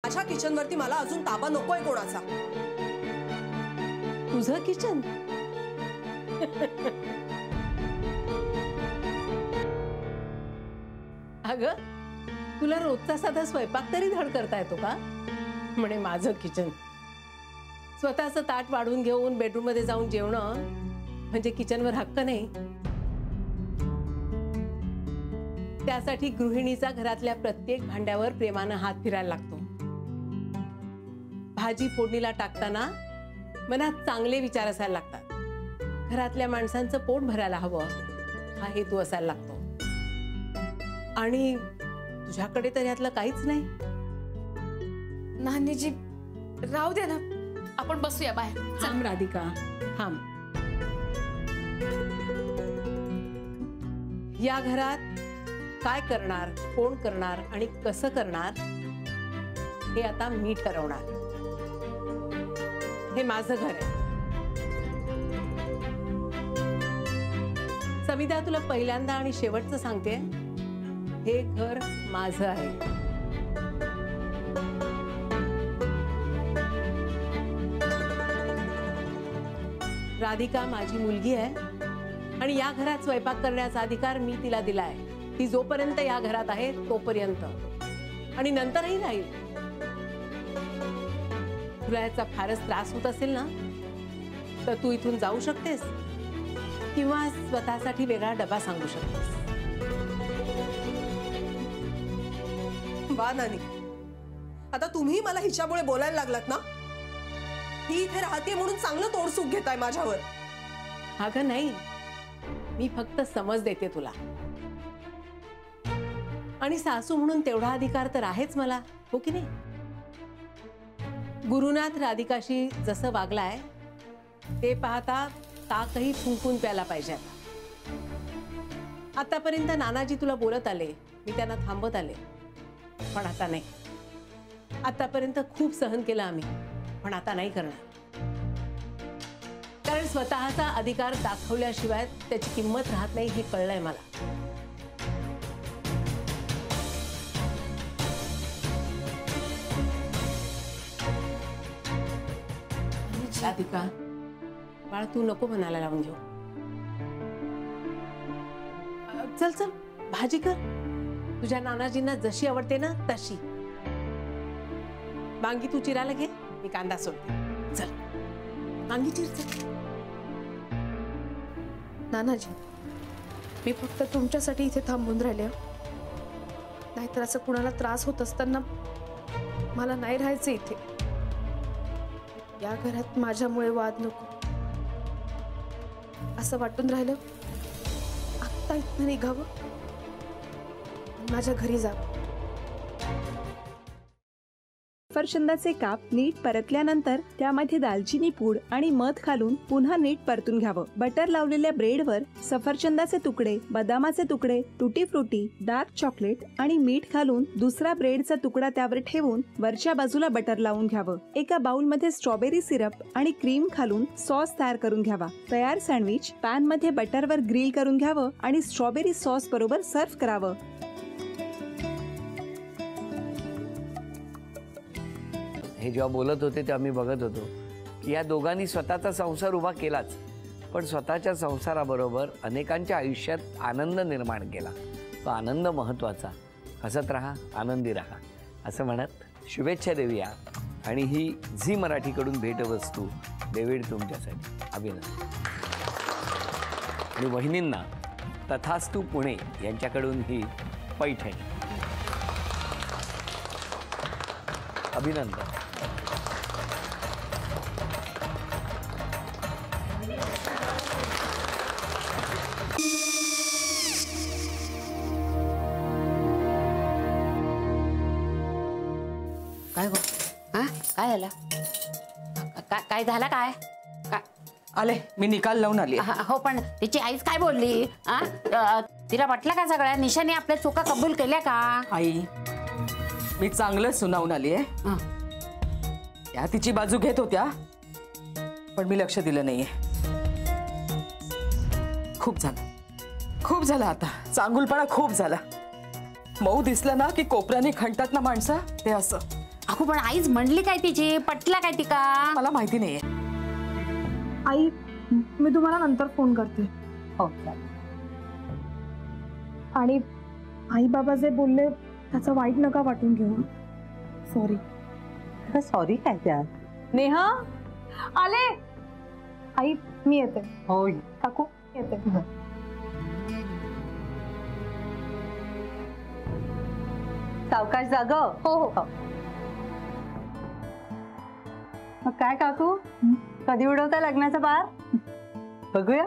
माझ्या किचन वरती मला अजून ताबा नकोय कोणाचा। तुझं किचन? अगं तुला रोजचा साधा स्वयंपाक तरी धड करता येतो का? म्हणे माझं किचन। स्वतःचं ताट वाढून घेऊन बेडरूम मध्ये जाऊन जेवणं म्हणजे किचनवर हक्क नाही। त्यासाठी गृहिणीचा घरातल्या प्रत्येक भांड्यावर प्रेमानं हात फिरायला लागतो। भाजी फोडणीला टाकताना मनात चांगले विचार असायला लागतात। घरातल्या माणसांचं पोट भरायला हवं हा हेतू असायला लागतो। आणि तुझ्याकडे तर यातलं काहीच नाही। नानीजी राहू दे ना, आपण बसूया बाहेर। थांब राधिका, थांब। या घरात काय करणार, कोण करणार आणि कसं करणार हे आता मी ठरवणार। हे माझं घर आहे। समिधा, तुला पहिल्यांदा आणि शेवटचं सांगते, हे घर माझं आहे। राधिका माझी मुलगी आहे आणि या घरात स्वयंपाक करण्याचा अधिकार मी तिला दिलाय। ती जोपर्यंत या घरात आहे तोपर्यंत, आणि नंतरही राहील। तुला याचा फारच त्रास होत असेल ना, तर तू इथून जाऊ शकतेस किंवा स्वतःसाठी वेगळा डबा सांगू शकतेस। वा नानी, आता तुम्ही मला हिच्यामुळे बोलायला लागलात ना? ही इथे राहते म्हणून चांगलं तोडसूक घेताय माझ्यावर। अगं नाही, मी फक्त समज देते तुला। आणि सासू म्हणून तेवढा अधिकार तर आहेच मला, हो की नाही? गुरुनाथ राधिकाशी जसं वागलाय ते पाहता ताकही फुंकून प्यायला पाहिजे। आतापर्यंत नानाजी तुला बोलत आले, मी त्यांना थांबत आले, पण आता नाही। आतापर्यंत खूप सहन केलं आम्ही, पण आता नाही करणार। कारण स्वतःचा अधिकार दाखवल्याशिवाय त्याची किंमत राहत नाही हे कळलंय मला। राधिका बाळा, तू नको मनाला लावून घेऊ। चल चल भाजी कर, तुझ्या नानाजींना जशी आवडते ना तशी। वांगी तू चिरायला घे, मी कांदा सोडते। चल वांगी चिर चल। नानाजी, मी फक्त तुमच्यासाठी इथे थांबून राहिले, नाहीतर असं कुणाला त्रास होत असताना मला नाही राहायचं इथे। या घरात माझ्यामुळे वाद नको असं वाटून राहिलं। आत्ता इथनं निघावं, माझ्या घरी जावं। सफरचंदाचे काप नीट परतल्यानंतर त्यामध्ये दालचिनी पूड आणि मध घालून पुन्हा नीट परतून घ्यावं। बटर लावलेल्या ब्रेडवर सफरचंदाचे तुकडे, बदामाचे तुकडे, टुटी फ्रुटी, डार्क चॉकलेट आणि मीठ घालून दुसरा ब्रेडचा तुकडा त्यावर ठेवून वरच्या बाजूला बटर लावून घ्यावं। एका बाउलमध्ये स्ट्रॉबेरी सिरप आणि क्रीम घालून सॉस तयार करून घ्यावा। तयार सँडविच पॅन मध्ये बटरवर ग्रिल करून घ्यावं आणि स्ट्रॉबेरी सॉस बरोबर सर्व्ह करावं। हे जेव्हा बोलत होते तेव्हा मी बघत होतो की या दोघांनी स्वतःचा संसार उभा केलाच, पण स्वतःच्या संसाराबरोबर अनेकांच्या आयुष्यात आनंद निर्माण केला। तो आनंद महत्त्वाचा। हसत राहा, आनंदी राहा असं म्हणत शुभेच्छा देऊया। आणि ही झी मराठीकडून भेटवस्तू डेव्हिड तुमच्यासाठी। अभिनंदन। आणि वहिनींना तथास्तु पुणे यांच्याकडून ही पैठणी। अभिनंदन। काय गो? हा काय झालं? काय झालं? काय आले, मी निकाल लावून आली। हो, पण तिची आईच काय बोलली? तिला वाटलं का सगळ्या निशाने आपल्या चुका कबूल केल्या का? आई, मी चांगलं सुनावून आली आहे। त्या तिची बाजू घेत होत्या, पण मी लक्ष दिलं नाहीये। खूप झालं आता, चांगुलपणा खूप झाला। मऊ दिसलं ना की कोपऱ्याने खणतात ना माणसं, ते असं। काकू पण आईच म्हणली काय तिची, पटला काय तिका? मला माहिती नाहीये. आई मी तुम्हाला नंतर फोन करते. हो आणि आई बाबा जे बोलले त्याचं वाईट नका वाटून घेऊ. सॉरी. सॉरी काय त्या? नेहा आले. आई मी येते. होय काकू येते. सावकाश जाग. हो हो. मग काय काकू, कधी उडवता लग्नाचा बार? बघूया.